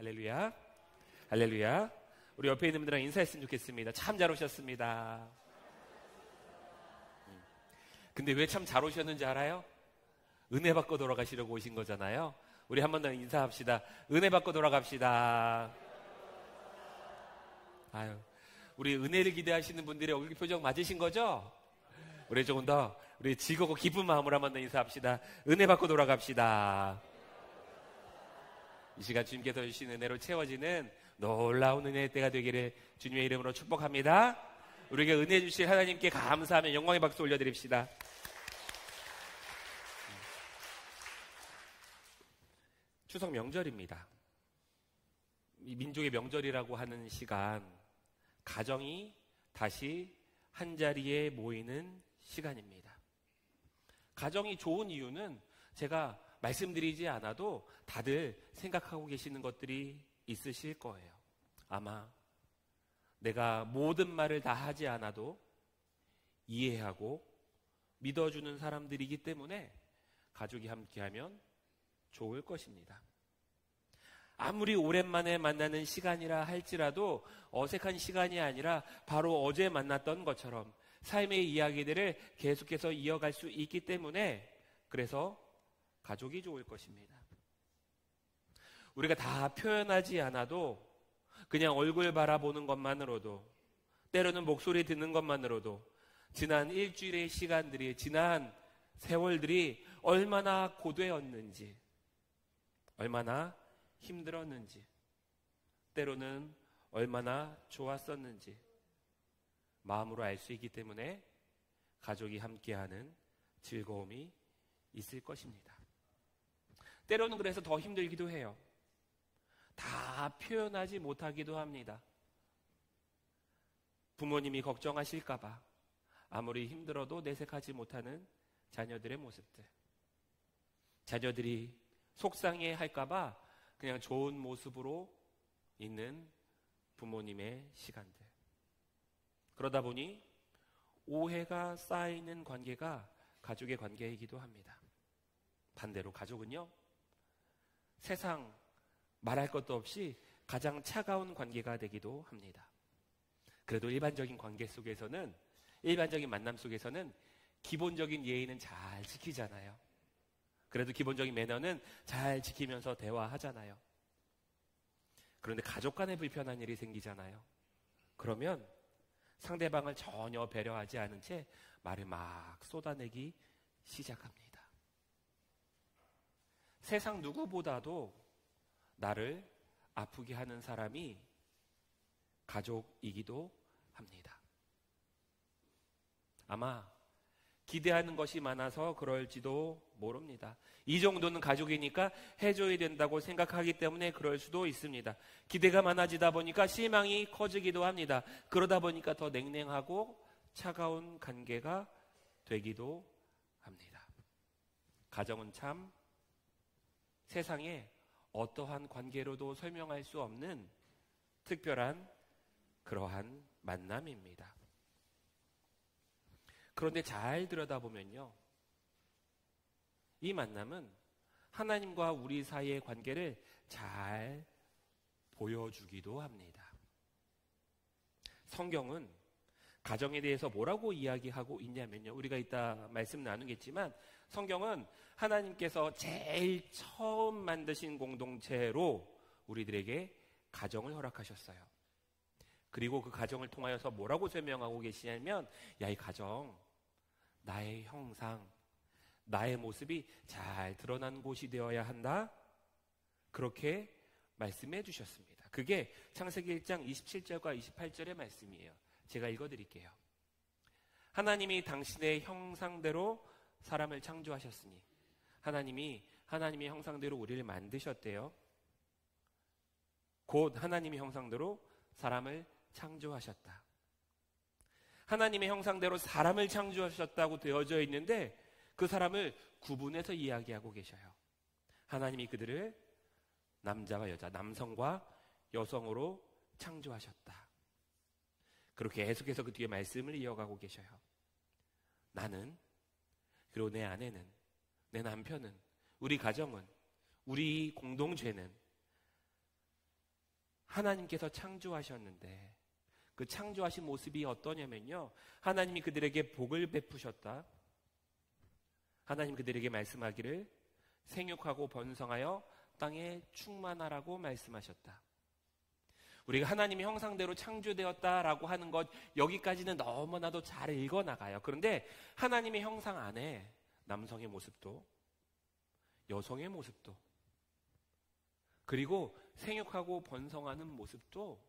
할렐루야. 할렐루야. 우리 옆에 있는 분들랑 인사했으면 좋겠습니다. 참 잘 오셨습니다. 근데 왜 참 잘 오셨는지 알아요? 은혜 받고 돌아가시려고 오신 거잖아요. 우리 한 번 더 인사합시다. 은혜 받고 돌아갑시다. 아유, 우리 은혜를 기대하시는 분들의 얼굴 표정 맞으신 거죠? 우리 조금 더 우리 즐겁고 기쁜 마음으로 한 번 더 인사합시다. 은혜 받고 돌아갑시다. 이 시간 주님께서 주신 은혜로 채워지는 놀라운 은혜의 때가 되기를 주님의 이름으로 축복합니다. 우리에게 은혜 주실 하나님께 감사하며 영광의 박수 올려드립시다. 추석 명절입니다. 이 민족의 명절이라고 하는 시간, 가정이 다시 한자리에 모이는 시간입니다. 가정이 좋은 이유는 제가 말씀드리지 않아도 다들 생각하고 계시는 것들이 있으실 거예요. 아마 내가 모든 말을 다 하지 않아도 이해하고 믿어주는 사람들이기 때문에 가족이 함께하면 좋을 것입니다. 아무리 오랜만에 만나는 시간이라 할지라도 어색한 시간이 아니라 바로 어제 만났던 것처럼 삶의 이야기들을 계속해서 이어갈 수 있기 때문에 그래서 가족이 좋을 것입니다. 우리가 다 표현하지 않아도 그냥 얼굴 바라보는 것만으로도 때로는 목소리 듣는 것만으로도 지난 일주일의 시간들이 지난 세월들이 얼마나 고되었는지 얼마나 힘들었는지 때로는 얼마나 좋았었는지 마음으로 알 수 있기 때문에 가족이 함께하는 즐거움이 있을 것입니다. 때로는 그래서 더 힘들기도 해요. 다 표현하지 못하기도 합니다. 부모님이 걱정하실까봐 아무리 힘들어도 내색하지 못하는 자녀들의 모습들, 자녀들이 속상해 할까봐 그냥 좋은 모습으로 있는 부모님의 시간들. 그러다 보니 오해가 쌓이는 관계가 가족의 관계이기도 합니다. 반대로 가족은요, 세상 말할 것도 없이 가장 차가운 관계가 되기도 합니다. 그래도 일반적인 관계 속에서는, 일반적인 만남 속에서는 기본적인 예의는 잘 지키잖아요. 그래도 기본적인 매너는 잘 지키면서 대화하잖아요. 그런데 가족 간에 불편한 일이 생기잖아요. 그러면 상대방을 전혀 배려하지 않은 채 말을 막 쏟아내기 시작합니다. 세상 누구보다도 나를 아프게 하는 사람이 가족이기도 합니다. 아마 기대하는 것이 많아서 그럴지도 모릅니다. 이 정도는 가족이니까 해줘야 된다고 생각하기 때문에 그럴 수도 있습니다. 기대가 많아지다 보니까 실망이 커지기도 합니다. 그러다 보니까 더 냉랭하고 차가운 관계가 되기도 합니다. 가정은 참 세상에 어떠한 관계로도 설명할 수 없는 특별한 그러한 만남입니다. 그런데 잘 들여다보면요, 이 만남은 하나님과 우리 사이의 관계를 잘 보여주기도 합니다. 성경은 가정에 대해서 뭐라고 이야기하고 있냐면요, 우리가 이따 말씀 나누겠지만 성경은 하나님께서 제일 처음 만드신 공동체로 우리들에게 가정을 허락하셨어요. 그리고 그 가정을 통하여서 뭐라고 설명하고 계시냐면, 야, 이 가정 나의 형상, 나의 모습이 잘 드러난 곳이 되어야 한다, 그렇게 말씀해 주셨습니다. 그게 창세기 1장 27절과 28절의 말씀이에요. 제가 읽어드릴게요. 하나님이 당신의 형상대로 사람을 창조하셨으니, 하나님이 하나님의 형상대로 우리를 만드셨대요. 곧 하나님의 형상대로 사람을 창조하셨다. 하나님의 형상대로 사람을 창조하셨다고 되어져 있는데 그 사람을 구분해서 이야기하고 계셔요. 하나님이 그들을 남자와 여자, 남성과 여성으로 창조하셨다. 그렇게 계속해서 그 뒤에 말씀을 이어가고 계셔요. 나는, 그리고 내 아내는, 내 남편은, 우리 가정은, 우리 공동체는 하나님께서 창조하셨는데 그 창조하신 모습이 어떠냐면요, 하나님이 그들에게 복을 베푸셨다. 하나님 그들에게 말씀하기를 생육하고 번성하여 땅에 충만하라고 말씀하셨다. 우리가 하나님의 형상대로 창조되었다라고 하는 것, 여기까지는 너무나도 잘 읽어나가요. 그런데 하나님의 형상 안에 남성의 모습도 여성의 모습도 그리고 생육하고 번성하는 모습도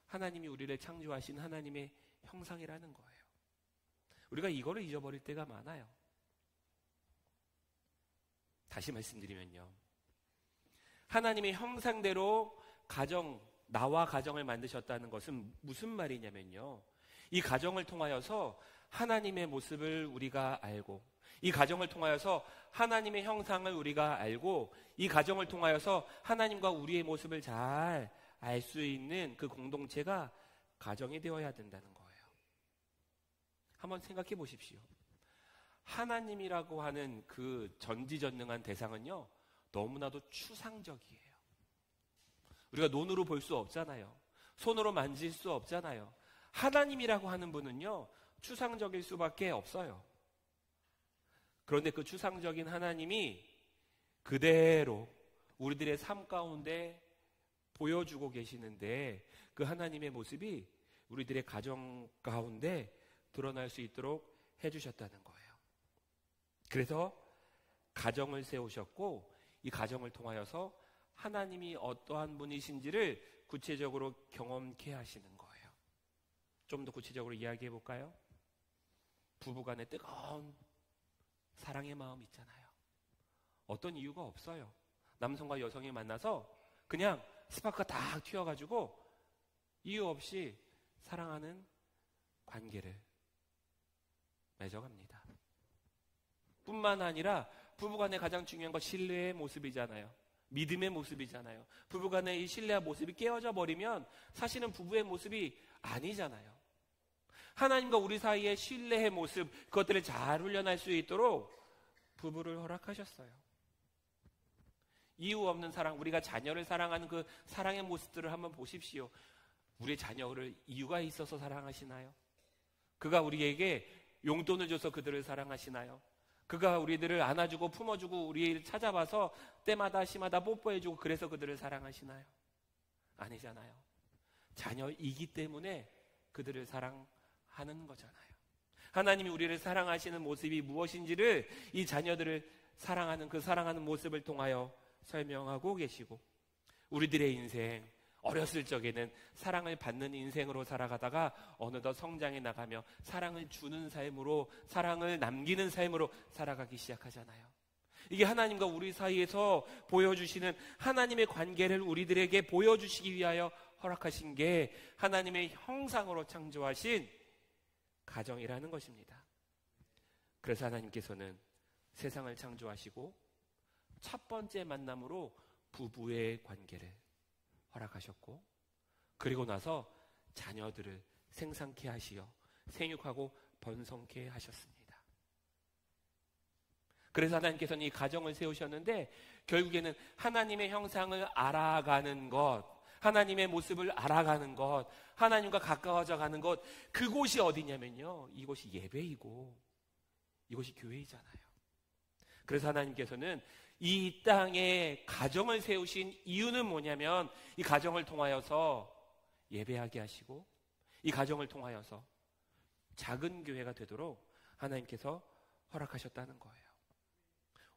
하나님이 우리를 창조하신 하나님의 형상이라는 거예요. 우리가 이거를 잊어버릴 때가 많아요. 다시 말씀드리면요, 하나님의 형상대로 나와 가정을 만드셨다는 것은 무슨 말이냐면요, 이 가정을 통하여서 하나님의 모습을 우리가 알고, 이 가정을 통하여서 하나님의 형상을 우리가 알고, 이 가정을 통하여서 하나님과 우리의 모습을 잘 알 수 있는 그 공동체가 가정이 되어야 된다는 거예요. 한번 생각해 보십시오. 하나님이라고 하는 그 전지전능한 대상은요, 너무나도 추상적이에요. 우리가 눈으로 볼 수 없잖아요. 손으로 만질 수 없잖아요. 하나님이라고 하는 분은요, 추상적일 수밖에 없어요. 그런데 그 추상적인 하나님이 그대로 우리들의 삶 가운데 보여주고 계시는데, 그 하나님의 모습이 우리들의 가정 가운데 드러날 수 있도록 해주셨다는 거예요. 그래서 가정을 세우셨고, 이 가정을 통하여서 하나님이 어떠한 분이신지를 구체적으로 경험케 하시는 거예요. 좀 더 구체적으로 이야기해 볼까요? 부부간의 뜨거운 사랑의 마음 있잖아요. 어떤 이유가 없어요. 남성과 여성이 만나서 그냥 스파크가 딱 튀어가지고 이유 없이 사랑하는 관계를 맺어갑니다. 뿐만 아니라 부부간의 가장 중요한 건 신뢰의 모습이잖아요. 믿음의 모습이잖아요. 부부간의 이 신뢰와 모습이 깨어져 버리면 사실은 부부의 모습이 아니잖아요. 하나님과 우리 사이의 신뢰의 모습, 그것들을 잘 훈련할 수 있도록 부부를 허락하셨어요. 이유 없는 사랑, 우리가 자녀를 사랑하는 그 사랑의 모습들을 한번 보십시오. 우리의 자녀를 이유가 있어서 사랑하시나요? 그가 우리에게 용돈을 줘서 그들을 사랑하시나요? 그가 우리들을 안아주고 품어주고 우리를 찾아와서 때마다 시마다 뽀뽀해주고 그래서 그들을 사랑하시나요? 아니잖아요. 자녀이기 때문에 그들을 사랑하는 거잖아요. 하나님이 우리를 사랑하시는 모습이 무엇인지를 이 자녀들을 사랑하는 그 사랑하는 모습을 통하여 설명하고 계시고, 우리들의 인생, 어렸을 적에는 사랑을 받는 인생으로 살아가다가 어느덧 성장해 나가며 사랑을 주는 삶으로, 사랑을 남기는 삶으로 살아가기 시작하잖아요. 이게 하나님과 우리 사이에서 보여주시는 하나님의 관계를 우리들에게 보여주시기 위하여 허락하신 게 하나님의 형상으로 창조하신 가정이라는 것입니다. 그래서 하나님께서는 세상을 창조하시고 첫 번째 만남으로 부부의 관계를 허락하셨고, 그리고 나서 자녀들을 생산케 하시어 생육하고 번성케 하셨습니다. 그래서 하나님께서는 이 가정을 세우셨는데, 결국에는 하나님의 형상을 알아가는 것, 하나님의 모습을 알아가는 것, 하나님과 가까워져 가는 것, 그곳이 어디냐면요, 이곳이 예배이고 이곳이 교회이잖아요. 그래서 하나님께서는 이 땅에 가정을 세우신 이유는 뭐냐면, 이 가정을 통하여서 예배하게 하시고 이 가정을 통하여서 작은 교회가 되도록 하나님께서 허락하셨다는 거예요.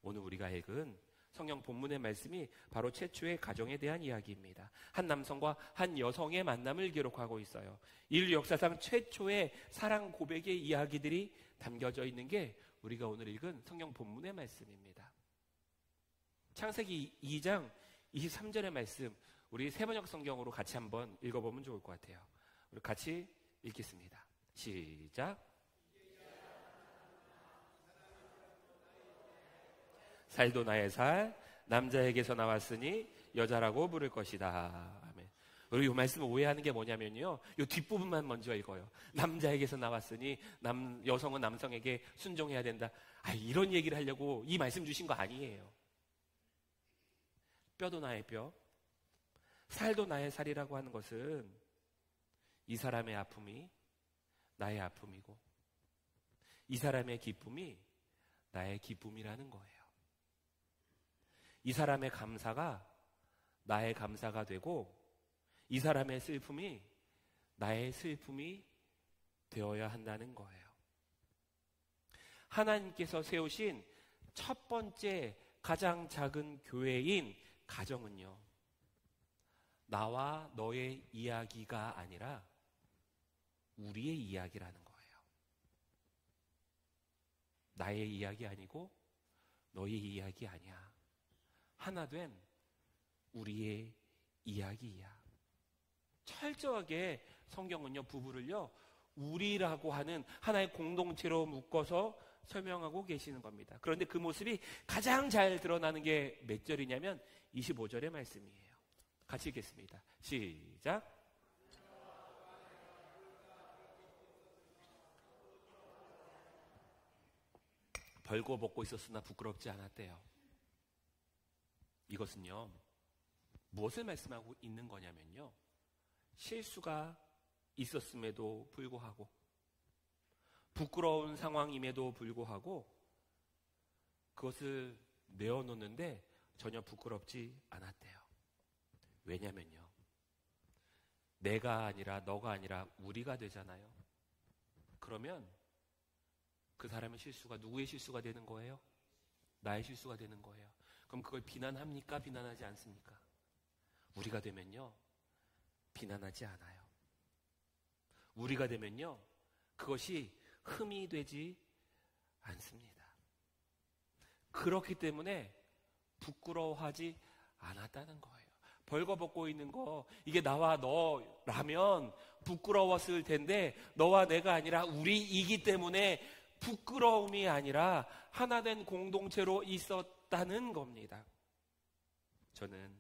오늘 우리가 읽은 성경 본문의 말씀이 바로 최초의 가정에 대한 이야기입니다. 한 남성과 한 여성의 만남을 기록하고 있어요. 인류 역사상 최초의 사랑 고백의 이야기들이 담겨져 있는 게 우리가 오늘 읽은 성경 본문의 말씀입니다. 창세기 2장 23절의 말씀, 우리 세번역 성경으로 같이 한번 읽어보면 좋을 것 같아요. 우리 같이 읽겠습니다. 시작. 살도 나의 살, 남자에게서 나왔으니 여자라고 부를 것이다. 아멘. 우리 이 말씀을 오해하는 게 뭐냐면요, 이 뒷부분만 먼저 읽어요. 남자에게서 나왔으니 여성은 남성에게 순종해야 된다. 이런 얘기를 하려고 이 말씀 주신 거 아니에요. 뼈도 나의 뼈, 살도 나의 살이라고 하는 것은 이 사람의 아픔이 나의 아픔이고 이 사람의 기쁨이 나의 기쁨이라는 거예요. 이 사람의 감사가 나의 감사가 되고 이 사람의 슬픔이 나의 슬픔이 되어야 한다는 거예요. 하나님께서 세우신 첫 번째 가장 작은 교회인 가정은요, 나와 너의 이야기가 아니라 우리의 이야기라는 거예요. 나의 이야기 아니고 너의 이야기 아니야. 하나 된 우리의 이야기야. 철저하게 성경은요, 부부를요, 우리라고 하는 하나의 공동체로 묶어서 설명하고 계시는 겁니다. 그런데 그 모습이 가장 잘 드러나는 게 몇 절이냐면 25절의 말씀이에요. 같이 읽겠습니다. 시작. 벌거벗고 있었으나 부끄럽지 않았대요. 이것은요, 무엇을 말씀하고 있는 거냐면요, 실수가 있었음에도 불구하고 부끄러운 상황임에도 불구하고 그것을 내어놓는데 전혀 부끄럽지 않았대요. 왜냐면요, 내가 아니라 너가 아니라 우리가 되잖아요. 그러면 그 사람의 실수가 누구의 실수가 되는 거예요? 나의 실수가 되는 거예요. 그럼 그걸 비난합니까? 비난하지 않습니까? 우리가 되면요, 비난하지 않아요. 우리가 되면요, 그것이 흠이 되지 않습니다. 그렇기 때문에 부끄러워하지 않았다는 거예요. 벌거벗고 있는 거, 이게 나와 너라면 부끄러웠을 텐데 너와 내가 아니라 우리이기 때문에 부끄러움이 아니라 하나된 공동체로 있었다는 겁니다. 저는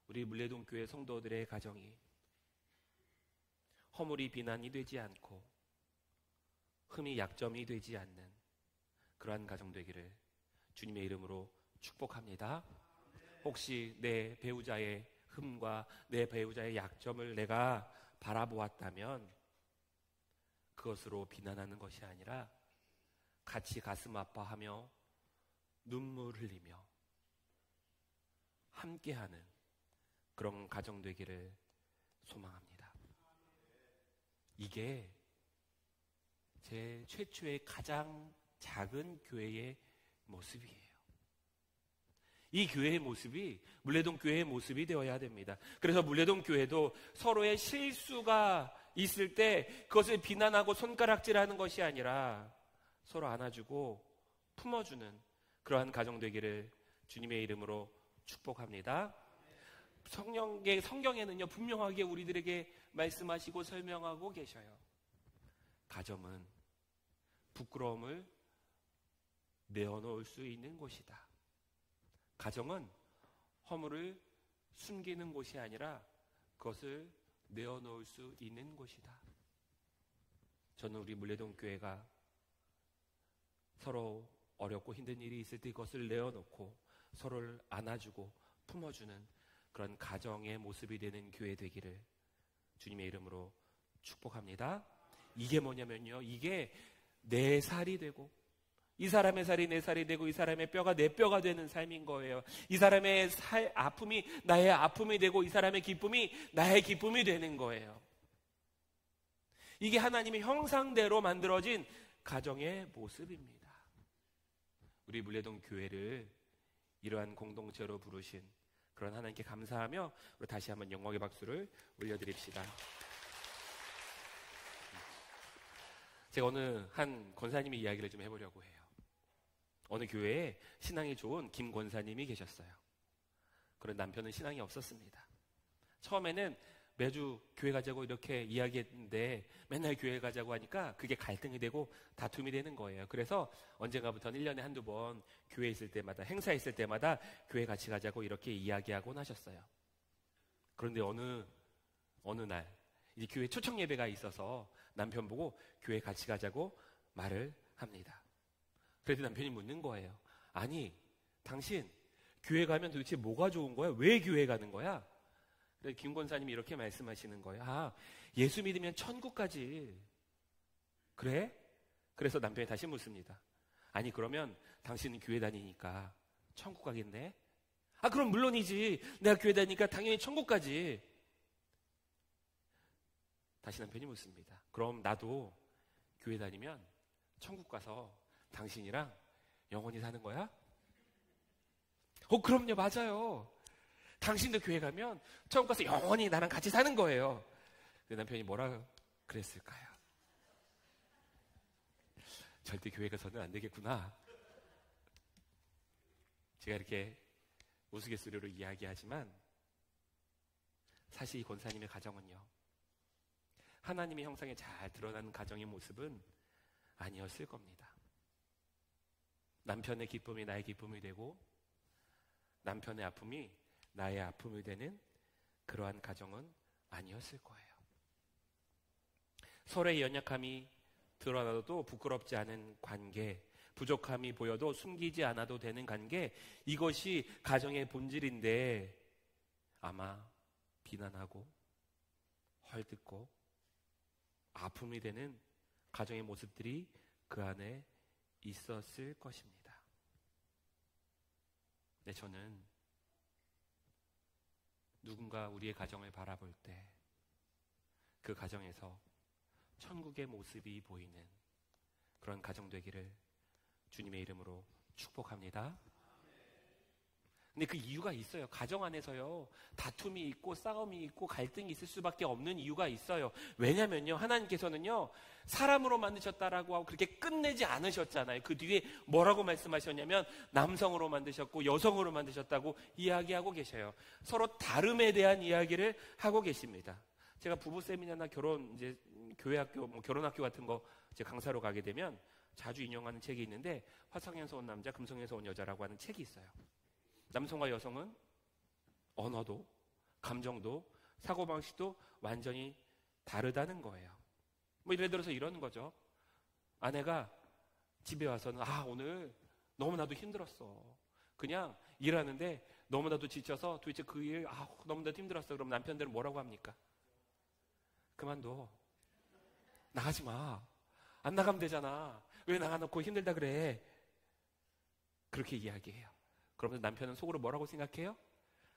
우리 물레동교회 성도들의 가정이 허물이 비난이 되지 않고 흠이 약점이 되지 않는 그러한 가정 되기를 주님의 이름으로 축복합니다. 혹시 내 배우자의 흠과 내 배우자의 약점을 내가 바라보았다면 그것으로 비난하는 것이 아니라 같이 가슴 아파하며 눈물 흘리며 함께하는 그런 가정 되기를 소망합니다. 이게 제 최초의 가장 작은 교회의 모습이에요. 이 교회의 모습이 물레동 교회의 모습이 되어야 됩니다. 그래서 물레동 교회도 서로의 실수가 있을 때 그것을 비난하고 손가락질하는 것이 아니라 서로 안아주고 품어주는 그러한 가정 되기를 주님의 이름으로 축복합니다. 성경에는요, 분명하게 우리들에게 말씀하시고 설명하고 계셔요. 가정은 부끄러움을 내어놓을 수 있는 곳이다. 가정은 허물을 숨기는 곳이 아니라 그것을 내어놓을 수 있는 곳이다. 저는 우리 물레동 교회가 서로 어렵고 힘든 일이 있을 때 그것을 내어놓고 서로를 안아주고 품어주는 그런 가정의 모습이 되는 교회 되기를 주님의 이름으로 축복합니다. 이게 뭐냐면요, 이게 내 살이 되고 이 사람의 살이 내 살이 되고 이 사람의 뼈가 내 뼈가 되는 삶인 거예요. 이 사람의 아픔이 나의 아픔이 되고 이 사람의 기쁨이 나의 기쁨이 되는 거예요. 이게 하나님의 형상대로 만들어진 가정의 모습입니다. 우리 물레동 교회를 이러한 공동체로 부르신 그런 하나님께 감사하며 우리 다시 한번 영광의 박수를 올려드립시다. 제가 어느 한 권사님의 이야기를 좀 해보려고 해요. 어느 교회에 신앙이 좋은 김 권사님이 계셨어요. 그런 남편은 신앙이 없었습니다. 처음에는 매주 교회 가자고 이렇게 이야기했는데 맨날 교회 가자고 하니까 그게 갈등이 되고 다툼이 되는 거예요. 그래서 언젠가부터는 1년에 한두 번 교회 있을 때마다, 행사 있을 때마다 교회 같이 가자고 이렇게 이야기하곤 하셨어요. 그런데 어느 날 이제 교회 초청 예배가 있어서 남편 보고 교회 같이 가자고 말을 합니다. 그래도 남편이 묻는 거예요. 아니, 당신 교회 가면 도대체 뭐가 좋은 거야? 왜 교회 가는 거야? 김 권사님이 이렇게 말씀하시는 거예요. 아, 예수 믿으면 천국까지. 그래? 그래서 남편이 다시 묻습니다. 아니, 그러면 당신은 교회 다니니까 천국 가겠네? 아, 그럼 물론이지. 내가 교회 다니니까 당연히 천국까지. 다시 남편이 묻습니다. 그럼 나도 교회 다니면 천국 가서 당신이랑 영원히 사는 거야? 그럼요, 맞아요. 당신도 교회 가면 천국 가서 영원히 나랑 같이 사는 거예요. 내 남편이 뭐라 그랬을까요? 절대 교회 가서는 안 되겠구나. 제가 이렇게 우스갯소리로 이야기하지만 사실 이 권사님의 가정은요, 하나님의 형상에 잘 드러나는 가정의 모습은 아니었을 겁니다. 남편의 기쁨이 나의 기쁨이 되고 남편의 아픔이 나의 아픔이 되는 그러한 가정은 아니었을 거예요. 서로의 연약함이 드러나도 부끄럽지 않은 관계, 부족함이 보여도 숨기지 않아도 되는 관계, 이것이 가정의 본질인데 아마 비난하고 헐뜯고 아픔이 되는 가정의 모습들이 그 안에 있었을 것입니다. 근데 저는 누군가 우리의 가정을 바라볼 때 그 가정에서 천국의 모습이 보이는 그런 가정 되기를 주님의 이름으로 축복합니다. 근데 그 이유가 있어요. 가정 안에서요, 다툼이 있고 싸움이 있고 갈등이 있을 수밖에 없는 이유가 있어요. 왜냐면요, 하나님께서는요, 사람으로 만드셨다라고 하고 그렇게 끝내지 않으셨잖아요. 그 뒤에 뭐라고 말씀하셨냐면 남성으로 만드셨고 여성으로 만드셨다고 이야기하고 계셔요. 서로 다름에 대한 이야기를 하고 계십니다. 제가 부부 세미나나 이제 교회학교, 결혼학교 같은 거 이제 강사로 가게 되면 자주 인용하는 책이 있는데 화성에서 온 남자, 금성에서 온 여자라고 하는 책이 있어요. 남성과 여성은 언어도, 감정도, 사고방식도 완전히 다르다는 거예요. 예를 들어서 이런 거죠. 아내가 집에 와서는 오늘 너무나도 힘들었어. 그냥 일하는데 너무나도 지쳐서 도대체 그 일 너무나도 힘들었어. 그럼 남편들은 뭐라고 합니까? 그만둬. 나가지 마. 안 나가면 되잖아. 왜 나가놓고 힘들다 그래? 그렇게 이야기해요. 그러면 남편은 속으로 뭐라고 생각해요?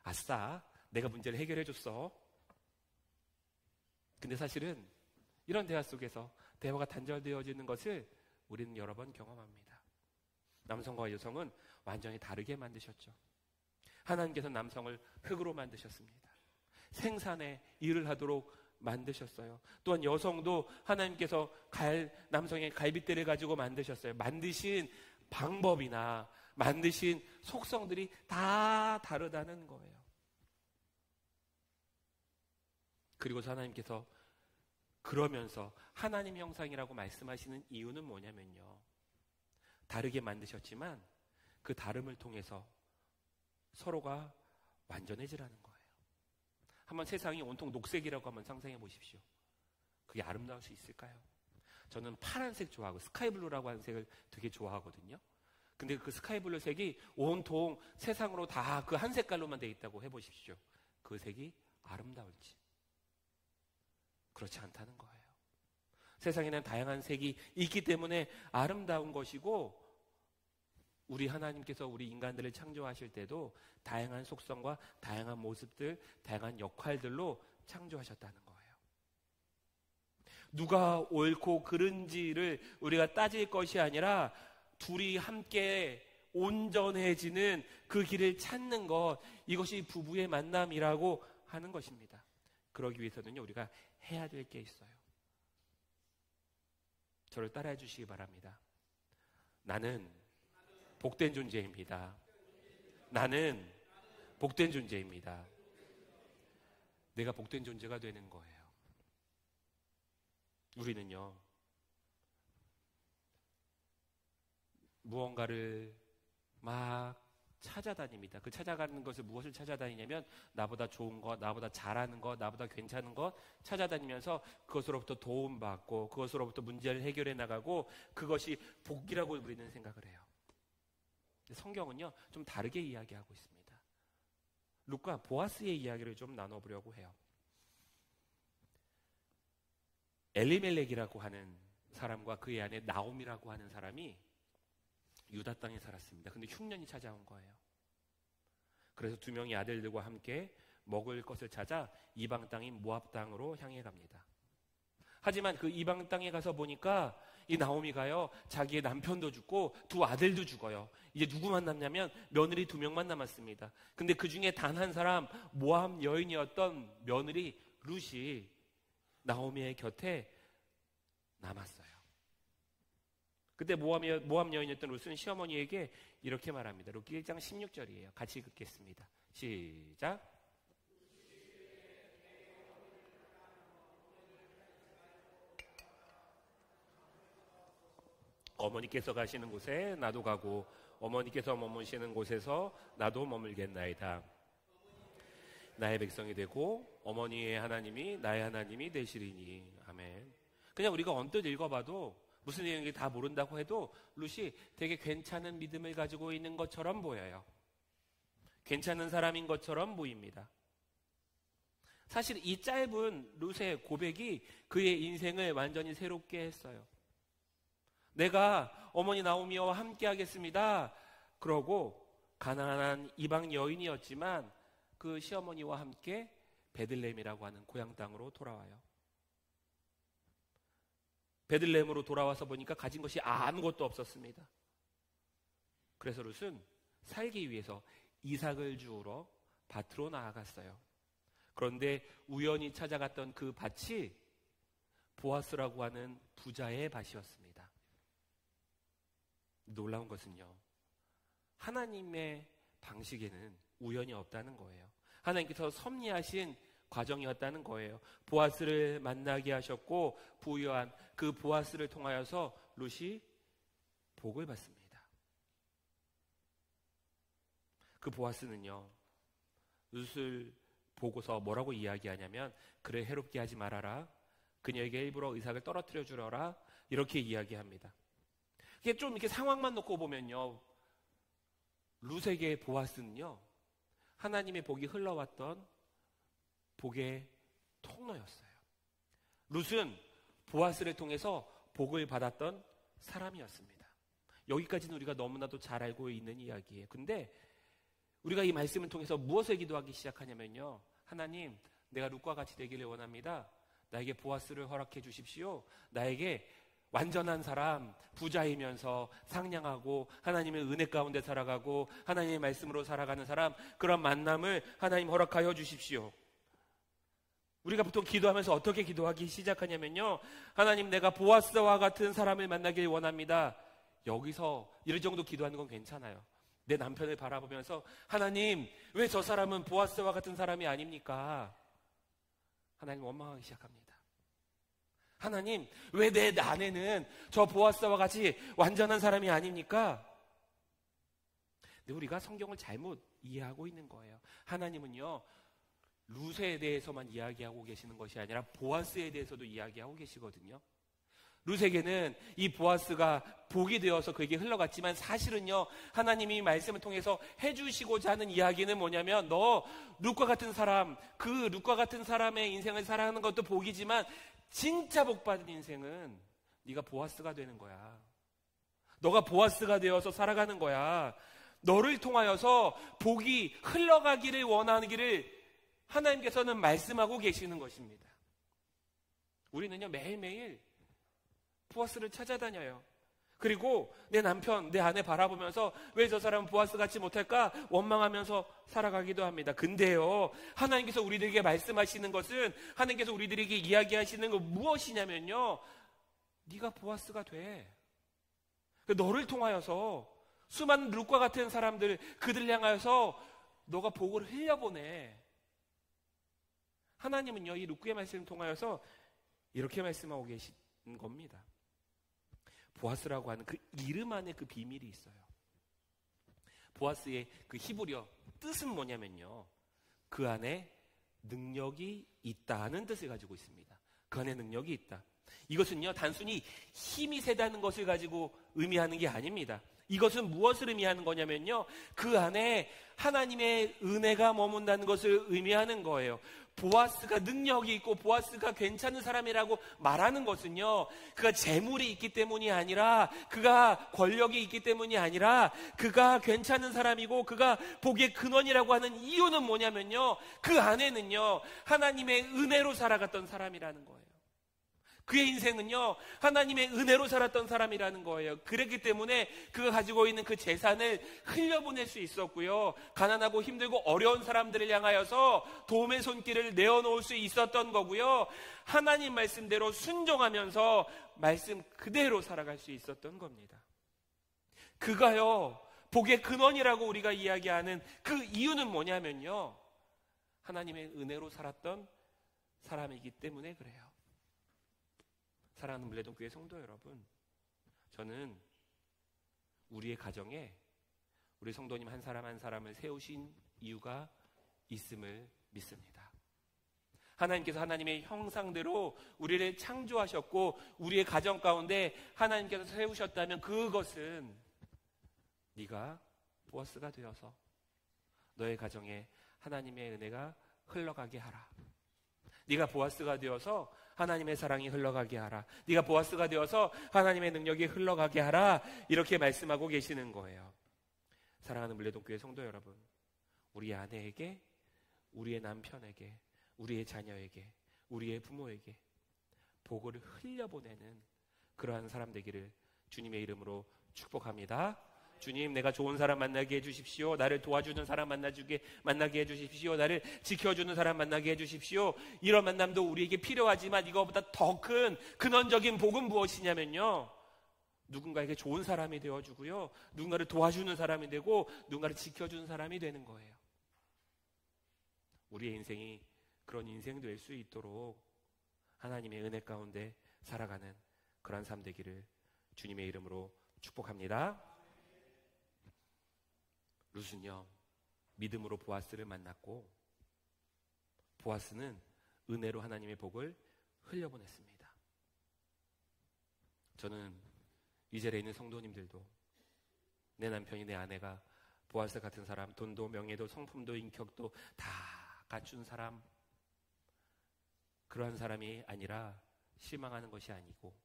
아싸, 내가 문제를 해결해줬어. 근데 사실은 이런 대화 속에서 대화가 단절되어지는 것을 우리는 여러 번 경험합니다. 남성과 여성은 완전히 다르게 만드셨죠. 하나님께서 남성을 흙으로 만드셨습니다. 생산에 일을 하도록 만드셨어요. 또한 여성도 하나님께서 남성의 갈빗대를 가지고 만드셨어요. 만드신 방법이나 만드신 속성들이 다 다르다는 거예요. 그리고서 하나님께서 그러면서 하나님 형상이라고 말씀하시는 이유는 뭐냐면요, 다르게 만드셨지만 그 다름을 통해서 서로가 완전해지라는 거예요. 한번 세상이 온통 녹색이라고 한번 상상해 보십시오. 그게 아름다울 수 있을까요? 저는 파란색 좋아하고 스카이블루라고 하는 색을 되게 좋아하거든요. 근데 그 스카이블루 색이 온통 세상으로 다 그 한 색깔로만 되어 있다고 해보십시오. 그 색이 아름다울지. 그렇지 않다는 거예요. 세상에는 다양한 색이 있기 때문에 아름다운 것이고, 우리 하나님께서 우리 인간들을 창조하실 때도 다양한 속성과 다양한 모습들, 다양한 역할들로 창조하셨다는 거예요. 누가 옳고 그른지를 우리가 따질 것이 아니라 둘이 함께 온전해지는 그 길을 찾는 것, 이것이 부부의 만남이라고 하는 것입니다. 그러기 위해서는요, 우리가 해야 될 게 있어요. 저를 따라해 주시기 바랍니다. 나는 복된 존재입니다. 나는 복된 존재입니다. 내가 복된 존재가 되는 거예요. 우리는요, 무언가를 막 찾아다닙니다. 그 찾아가는 것을 무엇을 찾아다니냐면 나보다 좋은 것, 나보다 잘하는 것, 나보다 괜찮은 것 찾아다니면서 그것으로부터 도움받고 그것으로부터 문제를 해결해 나가고, 그것이 복이라고 우리는 생각을 해요. 성경은요, 좀 다르게 이야기하고 있습니다. 룻과 보아스의 이야기를 좀 나눠보려고 해요. 엘리멜렉이라고 하는 사람과 그의 아내 나옴이라고 하는 사람이 유다 땅에 살았습니다. 근데 흉년이 찾아온 거예요. 그래서 두 명의 아들들과 함께 먹을 것을 찾아 이방 땅인 모압 땅으로 향해 갑니다. 하지만 그 이방 땅에 가서 보니까 이 나오미가요, 자기의 남편도 죽고 두 아들도 죽어요. 이제 누구만 남냐면 며느리 2명만 남았습니다. 근데 그 중에 단 한 사람, 모압 여인이었던 며느리 룻이 나오미의 곁에 남았어요. 그때 모압 여인이었던 룻은 시어머니에게 이렇게 말합니다. 룻기 1장 16절이에요. 같이 읽겠습니다. 시작. 어머니께서 가시는 곳에 나도 가고 어머니께서 머무시는 곳에서 나도 머물겠나이다. 나의 백성이 되고 어머니의 하나님이 나의 하나님이 되시리니. 아멘. 그냥 우리가 언뜻 읽어봐도 무슨 내용인지 다 모른다고 해도 룻이 되게 괜찮은 믿음을 가지고 있는 것처럼 보여요. 괜찮은 사람인 것처럼 보입니다. 사실 이 짧은 룻의 고백이 그의 인생을 완전히 새롭게 했어요. 내가 어머니 나오미와 함께 하겠습니다. 그러고 가난한 이방 여인이었지만 그 시어머니와 함께 베들레헴이라고 하는 고향 땅으로 돌아와요. 베들레헴으로 돌아와서 보니까 가진 것이 아무것도 없었습니다. 그래서 룻은 살기 위해서 이삭을 주우러 밭으로 나아갔어요. 그런데 우연히 찾아갔던 그 밭이 보아스라고 하는 부자의 밭이었습니다. 놀라운 것은요, 하나님의 방식에는 우연이 없다는 거예요. 하나님께서 섭리하신 과정이었다는 거예요. 보아스를 만나게 하셨고 부유한 그 보아스를 통하여서 룻이 복을 받습니다. 그 보아스는요, 룻을 보고서 뭐라고 이야기하냐면, 그래 해롭게 하지 말아라, 그녀에게 일부러 이삭을 떨어뜨려 주려라, 이렇게 이야기합니다. 이게 좀 이렇게 상황만 놓고 보면요, 룻에게 보아스는요, 하나님의 복이 흘러왔던 복의 통로였어요. 룻은 보아스를 통해서 복을 받았던 사람이었습니다. 여기까지는 우리가 너무나도 잘 알고 있는 이야기예요. 근데 우리가 이 말씀을 통해서 무엇을 기도하기 시작하냐면요, 하나님, 내가 룻과 같이 되기를 원합니다. 나에게 보아스를 허락해 주십시오. 나에게 완전한 사람, 부자이면서 상냥하고 하나님의 은혜 가운데 살아가고 하나님의 말씀으로 살아가는 사람, 그런 만남을 하나님 허락하여 주십시오. 우리가 보통 기도하면서 어떻게 기도하기 시작하냐면요, 하나님, 내가 보아스와 같은 사람을 만나길 원합니다. 여기서 이럴 정도 기도하는 건 괜찮아요. 내 남편을 바라보면서 하나님, 왜 저 사람은 보아스와 같은 사람이 아닙니까? 하나님 원망하기 시작합니다. 하나님, 왜 내 아내는 저 보아스와 같이 완전한 사람이 아닙니까? 근데 우리가 성경을 잘못 이해하고 있는 거예요. 하나님은요, 룻에 대해서만 이야기하고 계시는 것이 아니라 보아스에 대해서도 이야기하고 계시거든요. 룻에게는 이 보아스가 복이 되어서 그에게 흘러갔지만 사실은요, 하나님이 말씀을 통해서 해주시고자 하는 이야기는 뭐냐면, 너 룻과 같은 사람, 그 룻과 같은 사람의 인생을 살아가는 것도 복이지만 진짜 복받은 인생은 네가 보아스가 되는 거야. 너가 보아스가 되어서 살아가는 거야. 너를 통하여서 복이 흘러가기를 원하는 길을 하나님께서는 말씀하고 계시는 것입니다. 우리는요, 매일매일 보아스를 찾아다녀요. 그리고 내 남편, 내 아내 바라보면서 왜 저 사람은 보아스 같지 못할까 원망하면서 살아가기도 합니다. 근데요, 하나님께서 우리들에게 말씀하시는 것은, 하나님께서 우리들에게 이야기하시는 건 무엇이냐면요, 네가 보아스가 돼. 너를 통하여서 수많은 룻과 같은 사람들, 그들을 향하여서 너가 복을 흘려보내. 하나님은요, 이 룻의 말씀을 통하여서 이렇게 말씀하고 계신 겁니다. 보아스라고 하는 그 이름 안에 그 비밀이 있어요. 보아스의 그 히브리어 뜻은 뭐냐면요, 그 안에 능력이 있다는 뜻을 가지고 있습니다. 그 안에 능력이 있다. 이것은요, 단순히 힘이 세다는 것을 가지고 의미하는 게 아닙니다. 이것은 무엇을 의미하는 거냐면요, 그 안에 하나님의 은혜가 머문다는 것을 의미하는 거예요. 보아스가 능력이 있고 보아스가 괜찮은 사람이라고 말하는 것은요, 그가 재물이 있기 때문이 아니라, 그가 권력이 있기 때문이 아니라, 그가 괜찮은 사람이고 그가 복의 근원이라고 하는 이유는 뭐냐면요, 그 안에는요 하나님의 은혜로 살아갔던 사람이라는 거예요. 그의 인생은요 하나님의 은혜로 살았던 사람이라는 거예요. 그랬기 때문에 그가 가지고 있는 그 재산을 흘려보낼 수 있었고요, 가난하고 힘들고 어려운 사람들을 향하여서 도움의 손길을 내어놓을 수 있었던 거고요, 하나님 말씀대로 순종하면서 말씀 그대로 살아갈 수 있었던 겁니다. 그가요 복의 근원이라고 우리가 이야기하는 그 이유는 뭐냐면요, 하나님의 은혜로 살았던 사람이기 때문에 그래요. 사랑하는 물레동교회 성도 여러분, 저는 우리의 가정에 우리 성도님 한 사람 한 사람을 세우신 이유가 있음을 믿습니다. 하나님께서 하나님의 형상대로 우리를 창조하셨고 우리의 가정 가운데 하나님께서 세우셨다면 그것은 네가 보아스가 되어서 너의 가정에 하나님의 은혜가 흘러가게 하라. 네가 보아스가 되어서 하나님의 사랑이 흘러가게 하라. 네가 보아스가 되어서 하나님의 능력이 흘러가게 하라. 이렇게 말씀하고 계시는 거예요. 사랑하는 물레동교회 성도 여러분, 우리 아내에게, 우리의 남편에게, 우리의 자녀에게, 우리의 부모에게 복을 흘려보내는 그러한 사람 되기를 주님의 이름으로 축복합니다. 주님, 내가 좋은 사람 만나게 해주십시오. 나를 도와주는 사람 만나게 해주십시오. 나를 지켜주는 사람 만나게 해주십시오. 이런 만남도 우리에게 필요하지만 이거보다 더 큰 근원적인 복은 무엇이냐면요, 누군가에게 좋은 사람이 되어주고요, 누군가를 도와주는 사람이 되고 누군가를 지켜주는 사람이 되는 거예요. 우리의 인생이 그런 인생 될 수 있도록 하나님의 은혜 가운데 살아가는 그런 삶 되기를 주님의 이름으로 축복합니다. 룻은요 믿음으로 보아스를 만났고 보아스는 은혜로 하나님의 복을 흘려보냈습니다. 저는 이 자리에 있는 성도님들도 내 남편이, 내 아내가 보아스 같은 사람, 돈도 명예도 성품도 인격도 다 갖춘 사람, 그러한 사람이 아니라 실망하는 것이 아니고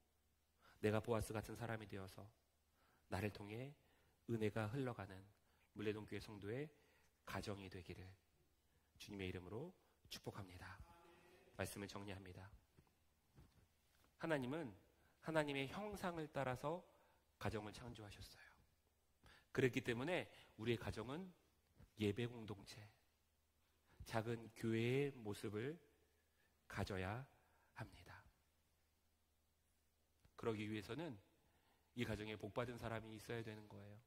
내가 보아스 같은 사람이 되어서 나를 통해 은혜가 흘러가는 물레동교회 성도의 가정이 되기를 주님의 이름으로 축복합니다. 말씀을 정리합니다. 하나님은 하나님의 형상을 따라서 가정을 창조하셨어요. 그랬기 때문에 우리의 가정은 예배 공동체, 작은 교회의 모습을 가져야 합니다. 그러기 위해서는 이 가정에 복받은 사람이 있어야 되는 거예요.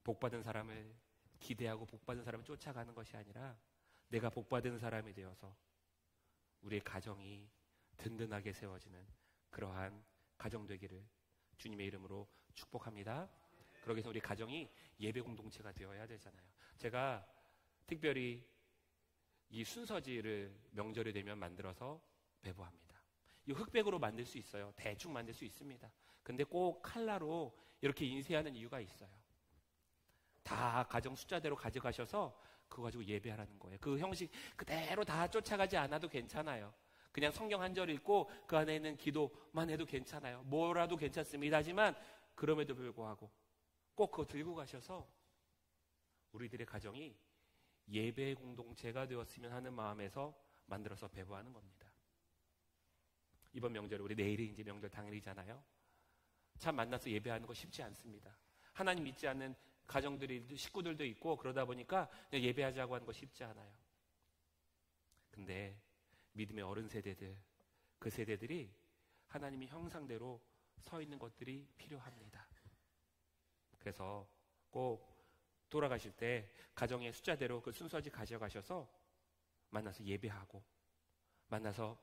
복받은 사람을 기대하고 복받은 사람을 쫓아가는 것이 아니라 내가 복받은 사람이 되어서 우리의 가정이 든든하게 세워지는 그러한 가정 되기를 주님의 이름으로 축복합니다. 그러기 위해서 우리 가정이 예배 공동체가 되어야 되잖아요. 제가 특별히 이 순서지를 명절이 되면 만들어서 배부합니다. 이 흑백으로 만들 수 있어요. 대충 만들 수 있습니다. 근데 꼭 칼라로 이렇게 인쇄하는 이유가 있어요. 다 가정 숫자대로 가져가셔서 그거 가지고 예배하라는 거예요. 그 형식 그대로 다 쫓아가지 않아도 괜찮아요. 그냥 성경 한 절 읽고 그 안에 있는 기도만 해도 괜찮아요. 뭐라도 괜찮습니다. 하지만 그럼에도 불구하고 꼭 그거 들고 가셔서 우리들의 가정이 예배 공동체가 되었으면 하는 마음에서 만들어서 배부하는 겁니다. 이번 명절, 우리 내일이 이제 명절 당일이잖아요. 참 만나서 예배하는 거 쉽지 않습니다. 하나님 믿지 않는 가정들이, 식구들도 있고 그러다 보니까 예배하자고 하는 거 쉽지 않아요. 근데 믿음의 어른 세대들, 그 세대들이 하나님의 형상대로 서 있는 것들이 필요합니다. 그래서 꼭 돌아가실 때 가정의 숫자대로 그 순서지 가져가셔서 만나서 예배하고 만나서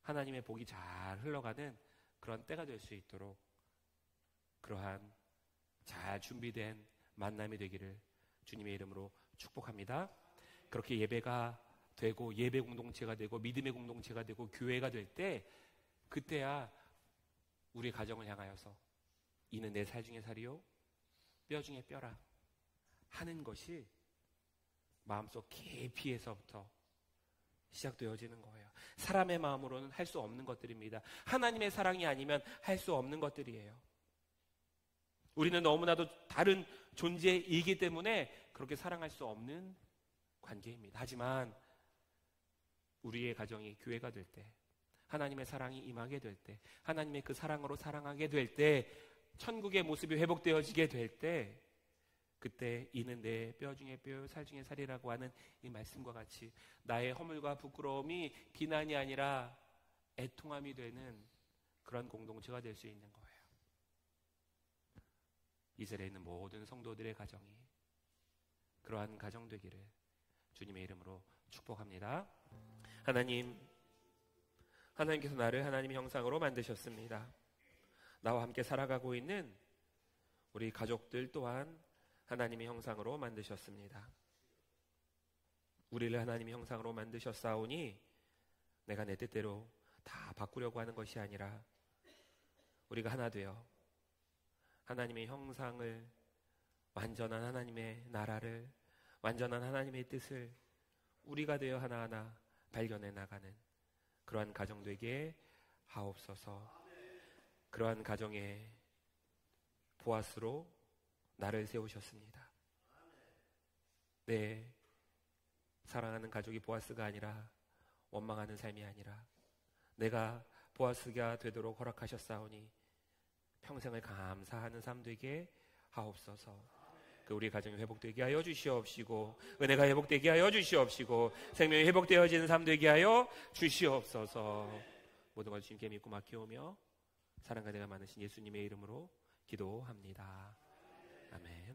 하나님의 복이 잘 흘러가는 그런 때가 될 수 있도록 그러한 잘 준비된 만남이 되기를 주님의 이름으로 축복합니다. 그렇게 예배가 되고 예배 공동체가 되고 믿음의 공동체가 되고 교회가 될 때 그때야 우리 가정을 향하여서 이는 내 살 중에 살이요 뼈 중에 뼈라 하는 것이 마음속 깊이에서부터 시작되어지는 거예요. 사람의 마음으로는 할 수 없는 것들입니다. 하나님의 사랑이 아니면 할 수 없는 것들이에요. 우리는 너무나도 다른 존재이기 때문에 그렇게 사랑할 수 없는 관계입니다. 하지만 우리의 가정이 교회가 될 때, 하나님의 사랑이 임하게 될 때, 하나님의 그 사랑으로 사랑하게 될 때, 천국의 모습이 회복되어지게 될 때, 그때 이는 내 뼈 중에 뼈, 살 중에 살이라고 하는 이 말씀과 같이 나의 허물과 부끄러움이 비난이 아니라 애통함이 되는 그런 공동체가 될 수 있는 거예요. 이스라엘에 있는 모든 성도들의 가정이 그러한 가정 되기를 주님의 이름으로 축복합니다. 하나님께서 나를 하나님의 형상으로 만드셨습니다. 나와 함께 살아가고 있는 우리 가족들 또한 하나님의 형상으로 만드셨습니다. 우리를 하나님의 형상으로 만드셨사오니 내가 내 뜻대로 다 바꾸려고 하는 것이 아니라 우리가 하나 되어 하나님의 형상을, 완전한 하나님의 나라를, 완전한 하나님의 뜻을 우리가 되어 하나하나 발견해 나가는 그러한 가정 되게 하옵소서. 그러한 가정에 보아스로 나를 세우셨습니다. 네, 사랑하는 가족이 보아스가 아니라 원망하는 삶이 아니라 내가 보아스가 되도록 허락하셨사오니 평생을 감사하는 삶 되게 하옵소서. 그 우리 가정이 회복되게 하여 주시옵시고, 은혜가 회복되게 하여 주시옵시고, 생명이 회복되어지는 삶 되게 하여 주시옵소서. 모든 걸 주님께 믿고 맡겨오며 사랑과 은혜가 많으신 예수님의 이름으로 기도합니다. 아멘.